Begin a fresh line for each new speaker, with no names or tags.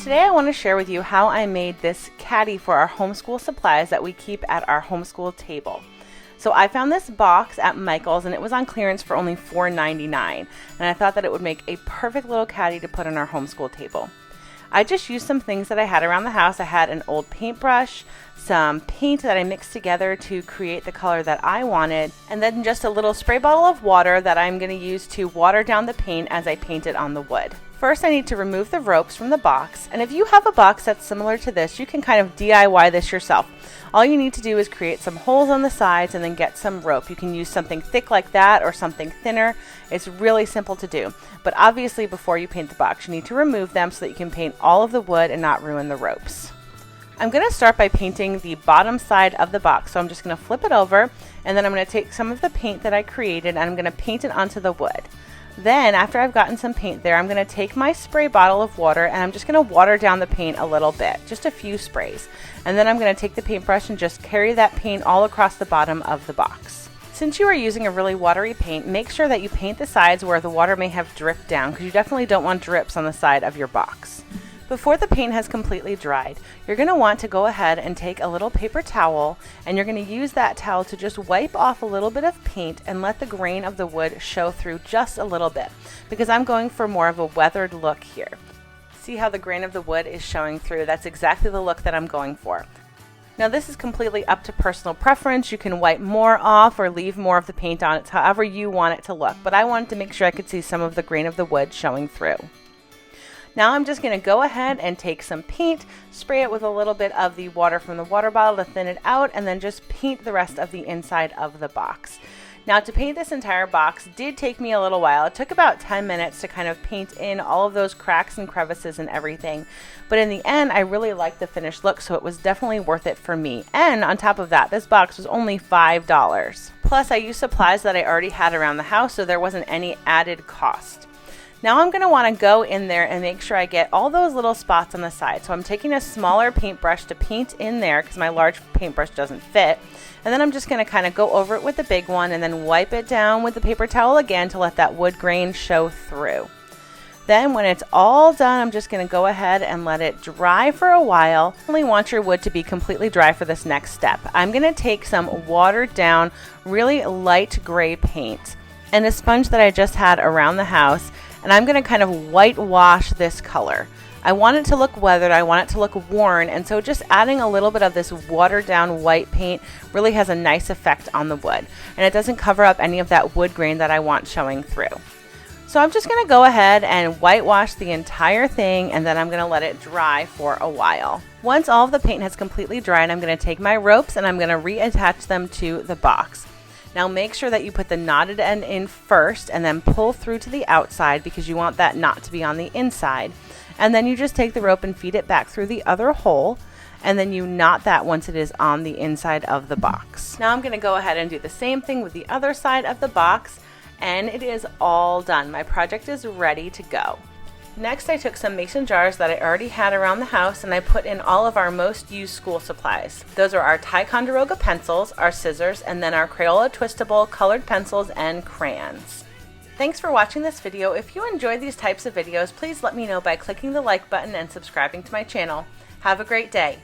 Today I want to share with you how I made this caddy for our homeschool supplies that we keep at our homeschool table. So I found this box at Michael's and it was on clearance for only $4.99, and I thought that it would make a perfect little caddy to put on our homeschool table. I just used some things that I had around the house. I had an old paintbrush, some paint that I mixed together to create the color that I wanted, and then just a little spray bottle of water that I'm going to use to water down the paint as I paint it on the wood. First, I need to remove the ropes from the box, and if you have a box that's similar to this, you can kind of DIY this yourself. All you need to do is create some holes on the sides and then get some rope. You can use something thick like that or something thinner. It's really simple to do. But obviously, before you paint the box, you need to remove them so that you can paint all of the wood and not ruin the ropes. I'm going to start by painting the bottom side of the box. So I'm just going to flip it over, and then I'm going to take some of the paint that I created and I'm going to paint it onto the wood. Then, after I've gotten some paint there, I'm going to take my spray bottle of water and I'm just going to water down the paint a little bit, just a few sprays. And then I'm going to take the paintbrush and just carry that paint all across the bottom of the box. Since you are using a really watery paint, make sure that you paint the sides where the water may have dripped down, because you definitely don't want drips on the side of your box. Before the paint has completely dried, you're going to want to go ahead and take a little paper towel, and you're going to use that towel to just wipe off a little bit of paint and let the grain of the wood show through just a little bit, because I'm going for more of a weathered look here. See how the grain of the wood is showing through? That's exactly the look that I'm going for. Now this is completely up to personal preference. You can wipe more off or leave more of the paint on. It's however you want it to look, but I wanted to make sure I could see some of the grain of the wood showing through. Now I'm just going to go ahead and take some paint, spray it with a little bit of the water from the water bottle to thin it out, and then just paint the rest of the inside of the box. Now, to paint this entire box did take me a little while. It took about 10 minutes to kind of paint in all of those cracks and crevices and everything. But in the end, I really liked the finished look, so it was definitely worth it for me. And on top of that, this box was only $5. Plus, I used supplies that I already had around the house, so there wasn't any added cost. Now I'm going to want to go in there and make sure I get all those little spots on the side. So I'm taking a smaller paintbrush to paint in there because my large paintbrush doesn't fit. And then I'm just going to kind of go over it with the big one and then wipe it down with the paper towel again to let that wood grain show through. Then when it's all done, I'm just going to go ahead and let it dry for a while. You only want your wood to be completely dry for this next step. I'm going to take some watered down, really light gray paint and a sponge that I just had around the house, and I'm going to kind of whitewash this color. I want it to look weathered, I want it to look worn, and so just adding a little bit of this watered down white paint really has a nice effect on the wood, and it doesn't cover up any of that wood grain that I want showing through. So I'm just going to go ahead and whitewash the entire thing, and then I'm going to let it dry for a while. Once all of the paint has completely dried, I'm going to take my ropes and I'm going to reattach them to the box. Now make sure that you put the knotted end in first and then pull through to the outside, because you want that knot to be on the inside. And then you just take the rope and feed it back through the other hole, and then you knot that once it is on the inside of the box. Now I'm going to go ahead and do the same thing with the other side of the box, and it is all done. My project is ready to go. Next, I took some mason jars that I already had around the house and I put in all of our most used school supplies. Those are our Ticonderoga pencils, our scissors, and then our Crayola twistable colored pencils and crayons. Thanks for watching this video. If you enjoy these types of videos, please let me know by clicking the like button and subscribing to my channel. Have a great day.